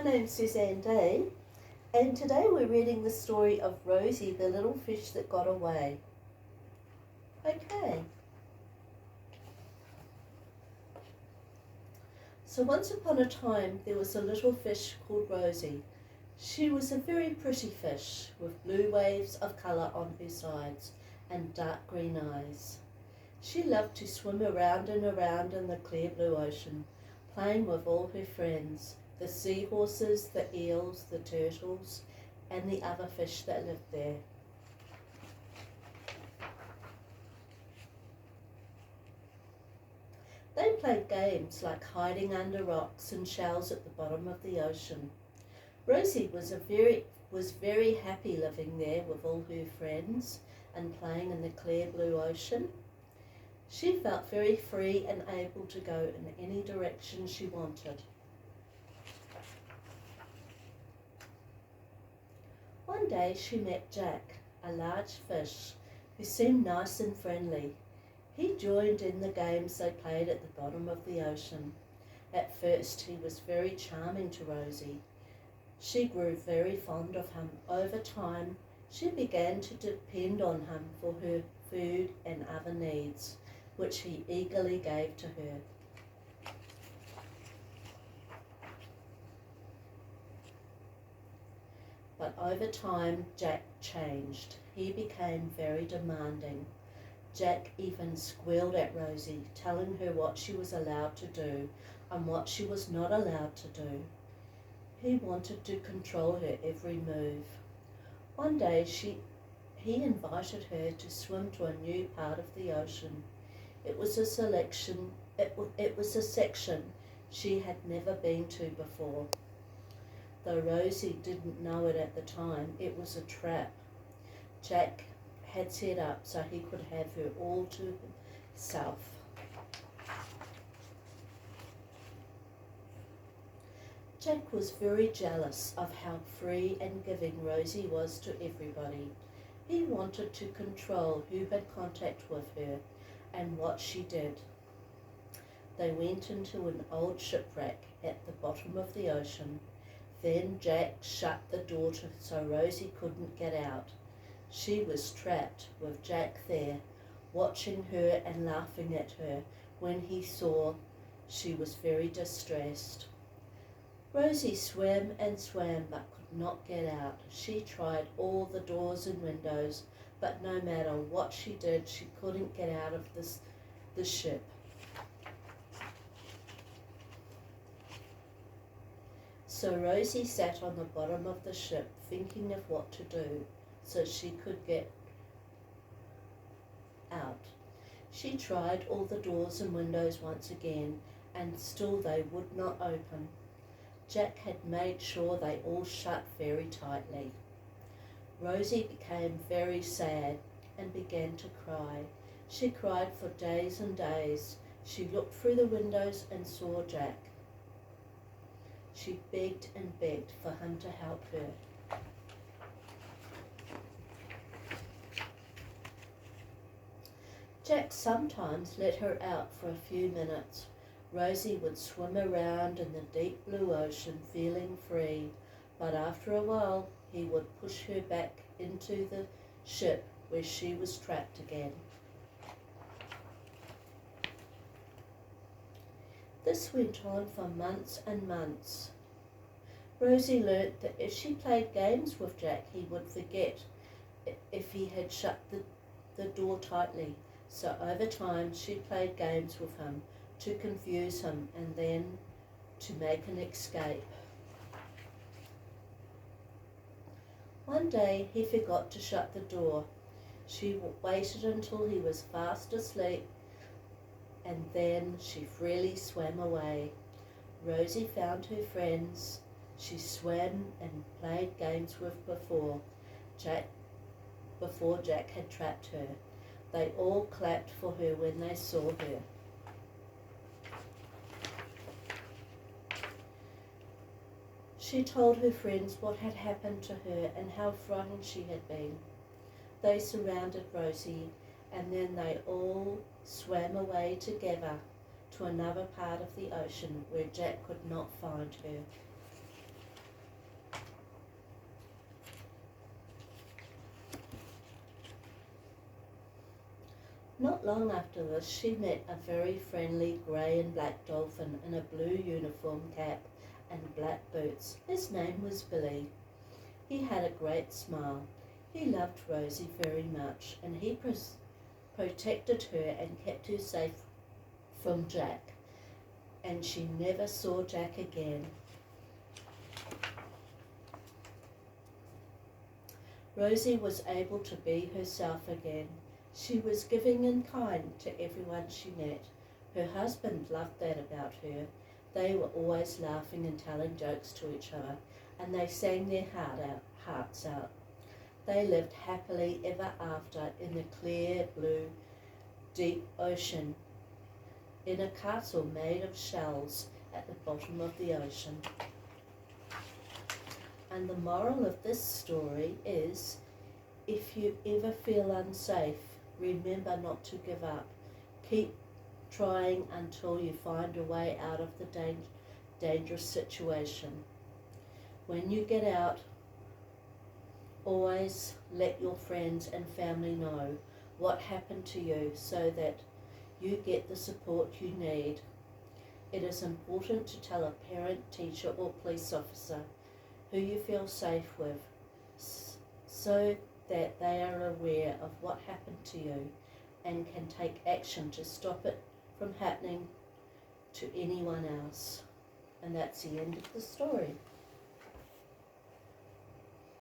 name's Suzanne Day, and today we're reading the story of Rosie, the little fish that got away. Okay. So once upon a time there was a little fish called Rosie. She was a very pretty fish with blue waves of colour on her sides and dark green eyes. She loved to swim around and around in the clear blue ocean, playing with all her friends, the seahorses, the eels, the turtles, and the other fish that lived there. They played games like hiding under rocks and shells at the bottom of the ocean. Rosie was very happy living there with all her friends and playing in the clear blue ocean. She felt very free and able to go in any direction she wanted. One day she met Jack, a large fish, who seemed nice and friendly. He joined in the games they played at the bottom of the ocean. At first he was very charming to Rosie. She grew very fond of him. Over time, she began to depend on him for her food and other needs, which he eagerly gave to her. But over time, Jack changed. He became very demanding. Jack even squealed at Rosie, telling her what she was allowed to do and what she was not allowed to do. He wanted to control her every move. One day he invited her to swim to a new part of the ocean. It was a section she had never been to before. Though Rosie didn't know it at the time, it was a trap Jack had set up so he could have her all to himself. Jack was very jealous of how free and giving Rosie was to everybody. He wanted to control who had contact with her and what she did. They went into an old shipwreck at the bottom of the ocean. Then Jack shut the door so Rosie couldn't get out. She was trapped with Jack there, watching her and laughing at her when he saw she was very distressed. Rosie swam and swam but could not get out. She tried all the doors and windows, but no matter what she did, she couldn't get out of the ship. So Rosie sat on the bottom of the ship thinking of what to do so she could get out. She tried all the doors and windows once again, and still they would not open. Jack had made sure they all shut very tightly. Rosie became very sad and began to cry. She cried for days and days. She looked through the windows and saw Jack. She begged and begged for him to help her. Jack sometimes let her out for a few minutes. Rosie would swim around in the deep blue ocean feeling free, but after a while he would push her back into the ship where she was trapped again. This went on for months and months. Rosie learnt that if she played games with Jack, he would forget if he had shut the door tightly. So over time she played games with him to confuse him and then to make an escape. One day he forgot to shut the door. She waited until he was fast asleep, and then she freely swam away. Rosie found her friends she swam and played games with before Jack had trapped her. They all clapped for her when they saw her. She told her friends what had happened to her and how frightened she had been. They surrounded Rosie, and then they all swam away together to another part of the ocean where Jack could not find her. Not long after this, she met a very friendly grey and black dolphin in a blue uniform cap and black boots. His name was Billy. He had a great smile. He loved Rosie very much, and he protected her and kept her safe from Jack. And she never saw Jack again. Rosie was able to be herself again. She was giving and kind to everyone she met. Her husband loved that about her. They were always laughing and telling jokes to each other, and they sang their hearts out. They lived happily ever after in the clear blue, deep ocean, in a castle made of shells at the bottom of the ocean. And the moral of this story is, if you ever feel unsafe, remember not to give up. Keep trying until you find a way out of the dangerous situation. When you get out, always let your friends and family know what happened to you so that you get the support you need. It is important to tell a parent, teacher or police officer who you feel safe with so that they are aware of what happened to you and can take action to stop it from happening to anyone else. And that's the end of the story.